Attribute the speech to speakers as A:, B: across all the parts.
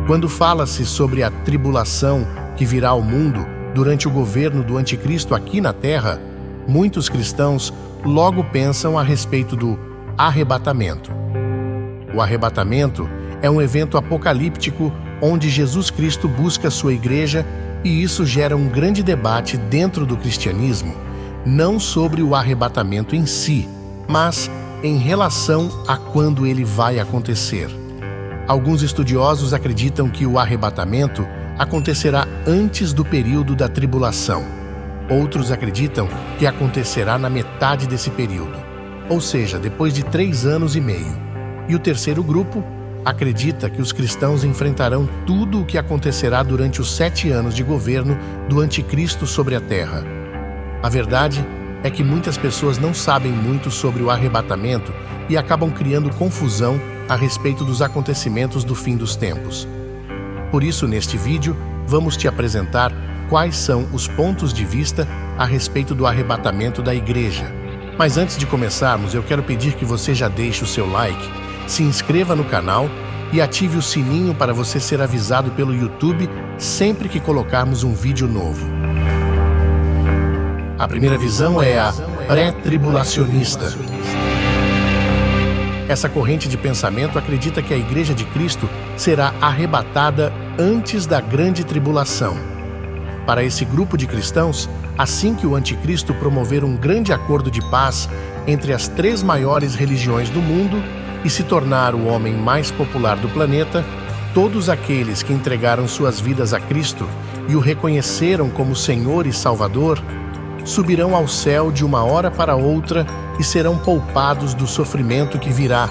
A: Quando fala-se sobre a tribulação que virá ao mundo durante o governo do anticristo aqui na Terra, muitos cristãos logo pensam a respeito do arrebatamento. O arrebatamento é um evento apocalíptico onde Jesus Cristo busca sua igreja, e isso gera um grande debate dentro do cristianismo, não sobre o arrebatamento em si, mas em relação a quando ele vai acontecer. Alguns estudiosos acreditam que o arrebatamento acontecerá antes do período da tribulação. Outros acreditam que acontecerá na metade desse período, ou seja, depois de 3 anos e meio. E o terceiro grupo acredita que os cristãos enfrentarão tudo o que acontecerá durante os 7 anos de governo do anticristo sobre a terra. A verdade é que muitas pessoas não sabem muito sobre o arrebatamento e acabam criando confusão a respeito dos acontecimentos do fim dos tempos. Por isso, neste vídeo, vamos te apresentar quais são os pontos de vista a respeito do arrebatamento da igreja. Mas antes de começarmos, eu quero pedir que você já deixe o seu like, se inscreva no canal e ative o sininho para você ser avisado pelo YouTube sempre que colocarmos um vídeo novo. A primeira visão é a pré-tribulacionista. Essa corrente de pensamento acredita que a Igreja de Cristo será arrebatada antes da grande tribulação. Para esse grupo de cristãos, assim que o anticristo promover um grande acordo de paz entre as 3 maiores religiões do mundo e se tornar o homem mais popular do planeta, todos aqueles que entregaram suas vidas a Cristo e o reconheceram como Senhor e Salvador, subirão ao céu de uma hora para outra e serão poupados do sofrimento que virá.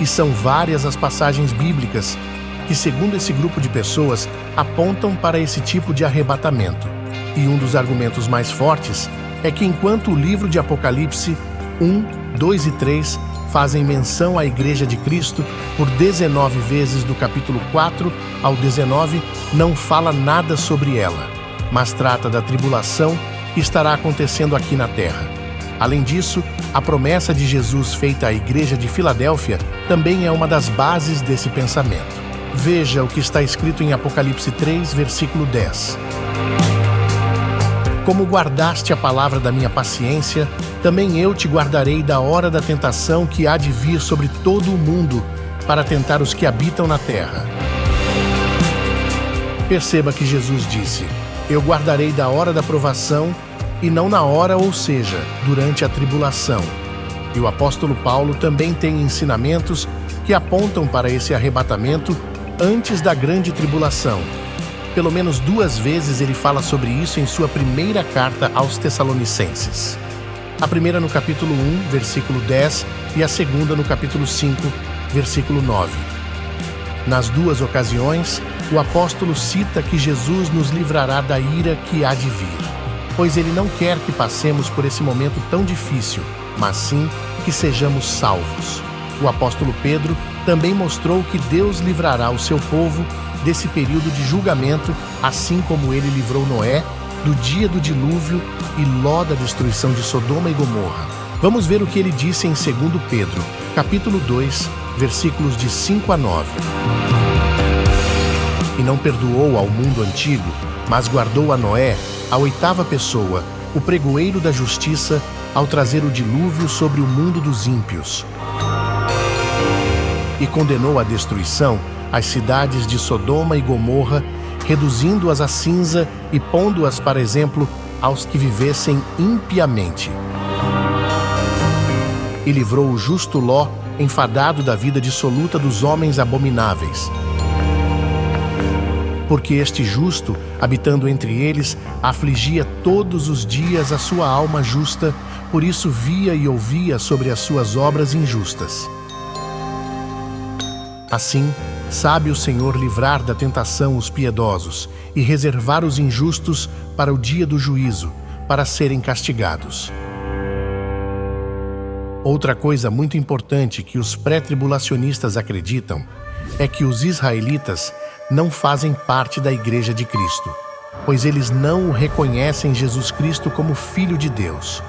A: E são várias as passagens bíblicas que, segundo esse grupo de pessoas, apontam para esse tipo de arrebatamento. E um dos argumentos mais fortes é que enquanto o livro de Apocalipse 1, 2 e 3 fazem menção à Igreja de Cristo por 19 vezes do capítulo 4 ao 19, não fala nada sobre ela, mas trata da tribulação que estará acontecendo aqui na Terra. Além disso, a promessa de Jesus feita à Igreja de Filadélfia também é uma das bases desse pensamento. Veja o que está escrito em Apocalipse 3, versículo 10. Como guardaste a palavra da minha paciência, também eu te guardarei da hora da tentação que há de vir sobre todo o mundo para tentar os que habitam na terra. Perceba que Jesus disse: eu guardarei da hora da provação e não na hora, ou seja, durante a tribulação. E o apóstolo Paulo também tem ensinamentos que apontam para esse arrebatamento antes da grande tribulação. Pelo menos 2 vezes ele fala sobre isso em sua primeira carta aos Tessalonicenses. A primeira no capítulo 1, versículo 10, e a segunda no capítulo 5, versículo 9. Nas 2 ocasiões, o apóstolo cita que Jesus nos livrará da ira que há de vir, pois ele não quer que passemos por esse momento tão difícil, mas sim que sejamos salvos. O apóstolo Pedro também mostrou que Deus livrará o seu povo desse período de julgamento, assim como ele livrou Noé do dia do dilúvio e Ló da destruição de Sodoma e Gomorra. Vamos ver o que ele disse em 2 Pedro, capítulo 2, versículos de 5 a 9. E não perdoou ao mundo antigo, mas guardou a Noé, a 8ª pessoa, o pregoeiro da justiça, ao trazer o dilúvio sobre o mundo dos ímpios. E condenou à destruição as cidades de Sodoma e Gomorra, reduzindo-as a cinza e pondo-as para exemplo aos que vivessem impiamente. E livrou o justo Ló, enfadado da vida dissoluta dos homens abomináveis. Porque este justo, habitando entre eles, afligia todos os dias a sua alma justa, por isso via e ouvia sobre as suas obras injustas. Assim, sabe o Senhor livrar da tentação os piedosos e reservar os injustos para o dia do juízo, para serem castigados. Outra coisa muito importante que os pré-tribulacionistas acreditam é que os israelitas não fazem parte da Igreja de Cristo, pois eles não o reconhecem Jesus Cristo como Filho de Deus.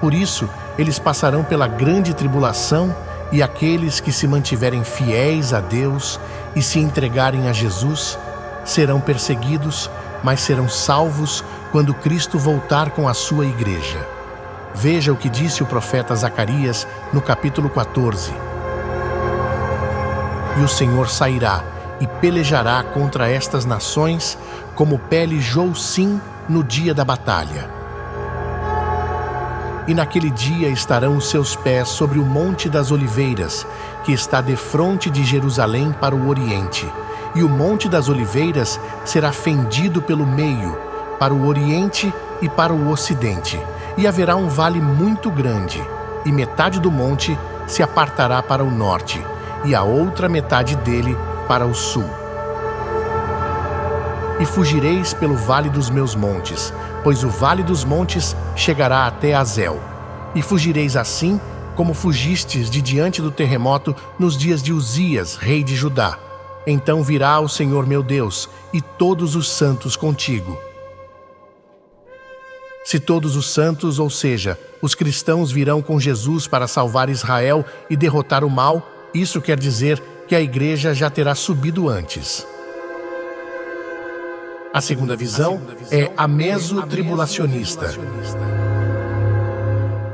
A: Por isso, eles passarão pela grande tribulação E aqueles que se mantiverem fiéis a Deus e se entregarem a Jesus serão perseguidos, mas serão salvos quando Cristo voltar com a sua igreja. Veja o que disse o profeta Zacarias no capítulo 14. E o Senhor sairá e pelejará contra estas nações, como pelejou sim no dia da batalha. E naquele dia estarão os seus pés sobre o Monte das Oliveiras, que está defronte de Jerusalém para o oriente. E o Monte das Oliveiras será fendido pelo meio, para o oriente e para o ocidente. E haverá um vale muito grande, e metade do monte se apartará para o norte, e a outra metade dele para o sul. E fugireis pelo vale dos meus montes, pois o vale dos montes chegará até Azel. E fugireis assim, como fugistes de diante do terremoto nos dias de Uzias, rei de Judá. Então virá o Senhor meu Deus, e todos os santos contigo. Se todos os santos, ou seja, os cristãos virão com Jesus para salvar Israel e derrotar o mal, isso quer dizer que a igreja já terá subido antes. A segunda visão é a mesotribulacionista.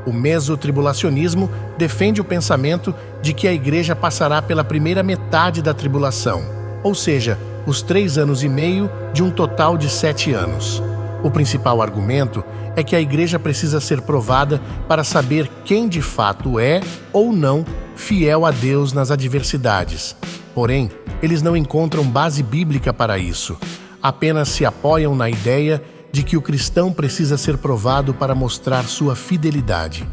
A: O mesotribulacionismo defende o pensamento de que a igreja passará pela primeira metade da tribulação, ou seja, os 3 anos e meio de um total de 7 anos. O principal argumento é que a igreja precisa ser provada para saber quem de fato é ou não fiel a Deus nas adversidades. Porém, eles não encontram base bíblica para isso. Apenas se apoiam na ideia de que o cristão precisa ser provado para mostrar sua fidelidade.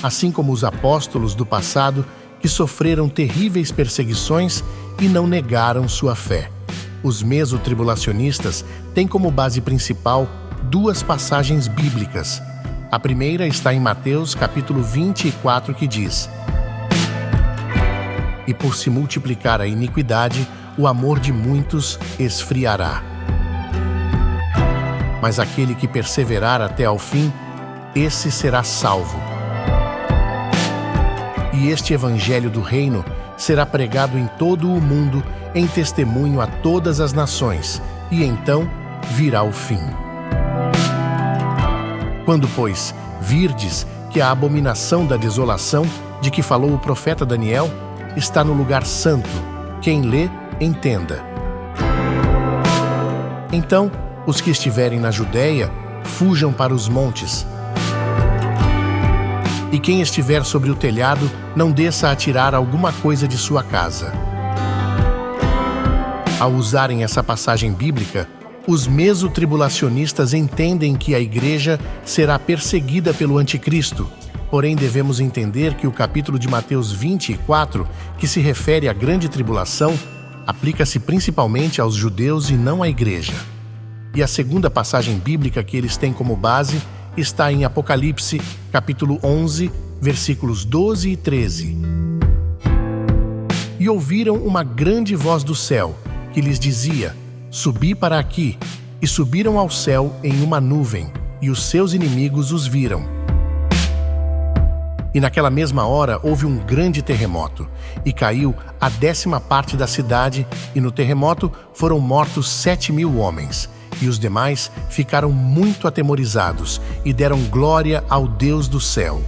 A: Assim como os apóstolos do passado que sofreram terríveis perseguições e não negaram sua fé. Os mesotribulacionistas têm como base principal 2 passagens bíblicas. A primeira está em Mateus capítulo 24, que diz: E por se multiplicar a iniquidade, o amor de muitos esfriará. Mas aquele que perseverar até ao fim, esse será salvo. E este evangelho do reino será pregado em todo o mundo em testemunho a todas as nações, e então virá o fim. Quando, pois, virdes que a abominação da desolação, de que falou o profeta Daniel, está no lugar santo, quem lê, entenda. Então, os que estiverem na Judéia, fujam para os montes. E quem estiver sobre o telhado, não desça a tirar alguma coisa de sua casa. Ao usarem essa passagem bíblica, os mesotribulacionistas entendem que a igreja será perseguida pelo anticristo. Porém, devemos entender que o capítulo de Mateus 24, que se refere à grande tribulação, aplica-se principalmente aos judeus e não à igreja. E a segunda passagem bíblica que eles têm como base está em Apocalipse, capítulo 11, versículos 12 e 13. E ouviram uma grande voz do céu, que lhes dizia: Subi para aqui. E subiram ao céu em uma nuvem, e os seus inimigos os viram. E naquela mesma hora houve um grande terremoto, e caiu a 10ª parte da cidade, e no terremoto foram mortos 7.000 homens. E os demais ficaram muito atemorizados e deram glória ao Deus do céu.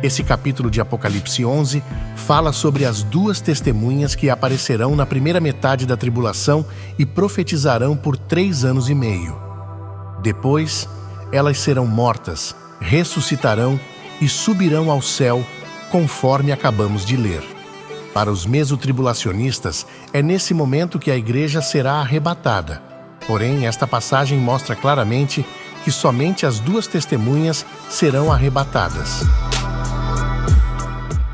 A: Esse capítulo de Apocalipse 11 fala sobre as 2 testemunhas que aparecerão na primeira metade da tribulação e profetizarão por 3 anos e meio. Depois, elas serão mortas, ressuscitarão e subirão ao céu, conforme acabamos de ler. Para os mesotribulacionistas, é nesse momento que a igreja será arrebatada. Porém, esta passagem mostra claramente que somente as 2 testemunhas serão arrebatadas.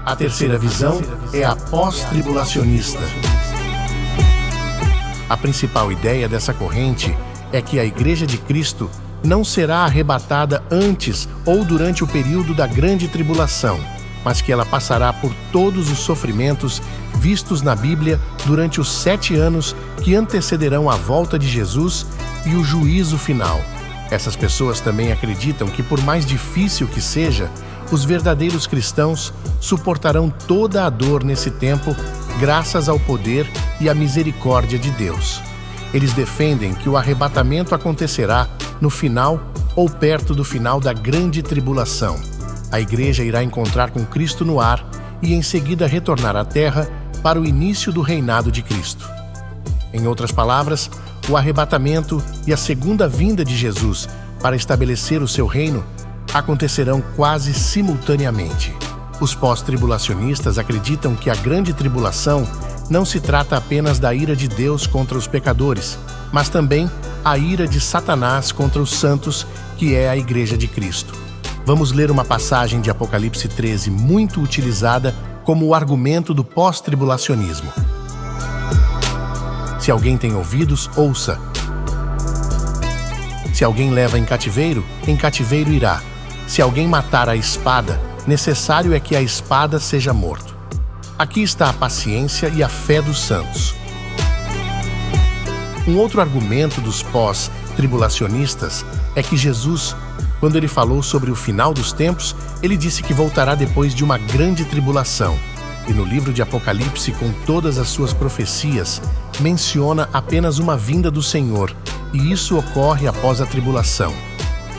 A: A terceira visão é a pós-tribulacionista. A principal ideia dessa corrente é que a Igreja de Cristo não será arrebatada antes ou durante o período da grande tribulação, mas que ela passará por todos os sofrimentos vistos na Bíblia durante os 7 anos que antecederão a volta de Jesus e o juízo final. Essas pessoas também acreditam que, por mais difícil que seja, os verdadeiros cristãos suportarão toda a dor nesse tempo graças ao poder e à misericórdia de Deus. Eles defendem que o arrebatamento acontecerá no final ou perto do final da grande tribulação. A igreja irá encontrar com Cristo no ar e em seguida retornar à terra para o início do reinado de Cristo. Em outras palavras, o arrebatamento e a segunda vinda de Jesus para estabelecer o seu reino acontecerão quase simultaneamente. Os pós-tribulacionistas acreditam que a grande tribulação não se trata apenas da ira de Deus contra os pecadores, mas também a ira de Satanás contra os santos, que é a Igreja de Cristo. Vamos ler uma passagem de Apocalipse 13 muito utilizada como o argumento do pós-tribulacionismo. Se alguém tem ouvidos, ouça. Se alguém leva em cativeiro irá. Se alguém matar a espada, necessário é que a espada seja morto. Aqui está a paciência e a fé dos santos. Um outro argumento dos pós-tribulacionistas é que Jesus, quando ele falou sobre o final dos tempos, ele disse que voltará depois de uma grande tribulação. E no livro de Apocalipse, com todas as suas profecias, menciona apenas uma vinda do Senhor, e isso ocorre após a tribulação.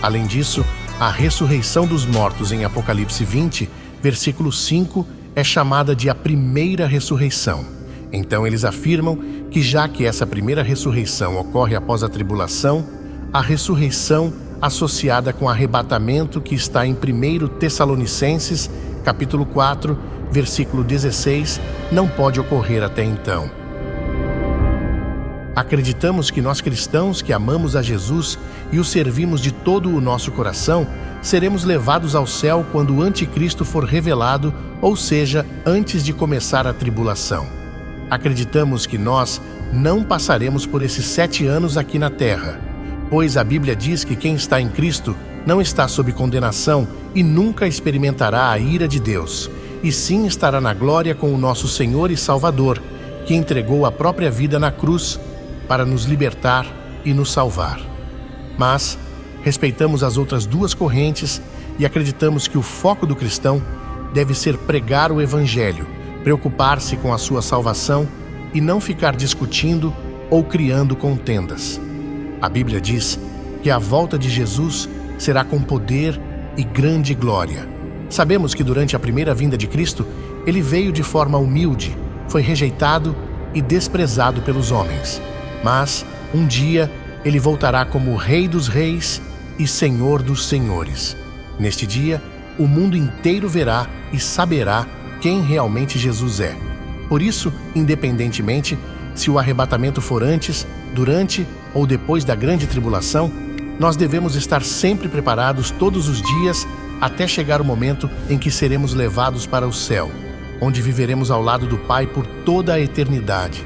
A: Além disso, a ressurreição dos mortos em Apocalipse 20, versículo 5, é chamada de a primeira ressurreição. Então eles afirmam que já que essa primeira ressurreição ocorre após a tribulação, a ressurreição associada com arrebatamento que está em 1 Tessalonicenses, capítulo 4, versículo 16, não pode ocorrer até então. Acreditamos que nós cristãos que amamos a Jesus e o servimos de todo o nosso coração, seremos levados ao céu quando o anticristo for revelado, ou seja, antes de começar a tribulação. Acreditamos que nós não passaremos por esses 7 anos aqui na terra, pois a Bíblia diz que quem está em Cristo não está sob condenação e nunca experimentará a ira de Deus, e sim estará na glória com o nosso Senhor e Salvador, que entregou a própria vida na cruz para nos libertar e nos salvar. Mas respeitamos as outras duas correntes e acreditamos que o foco do cristão deve ser pregar o Evangelho, preocupar-se com a sua salvação e não ficar discutindo ou criando contendas. A Bíblia diz que a volta de Jesus será com poder e grande glória. Sabemos que durante a primeira vinda de Cristo, ele veio de forma humilde, foi rejeitado e desprezado pelos homens. Mas, um dia, ele voltará como Rei dos Reis e Senhor dos Senhores. Neste dia, o mundo inteiro verá e saberá quem realmente Jesus é. Por isso, independentemente se o arrebatamento for antes, durante ou depois da grande tribulação, nós devemos estar sempre preparados todos os dias até chegar o momento em que seremos levados para o céu, onde viveremos ao lado do Pai por toda a eternidade.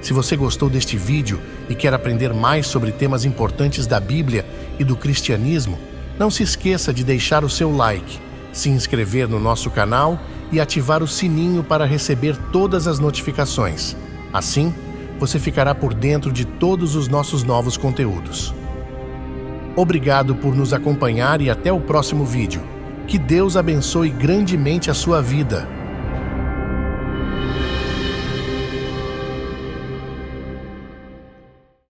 A: Se você gostou deste vídeo e quer aprender mais sobre temas importantes da Bíblia e do cristianismo, não se esqueça de deixar o seu like, se inscrever no nosso canal e ativar o sininho para receber todas as notificações. Assim, você ficará por dentro de todos os nossos novos conteúdos. Obrigado por nos acompanhar e até o próximo vídeo. Que Deus abençoe grandemente a sua vida.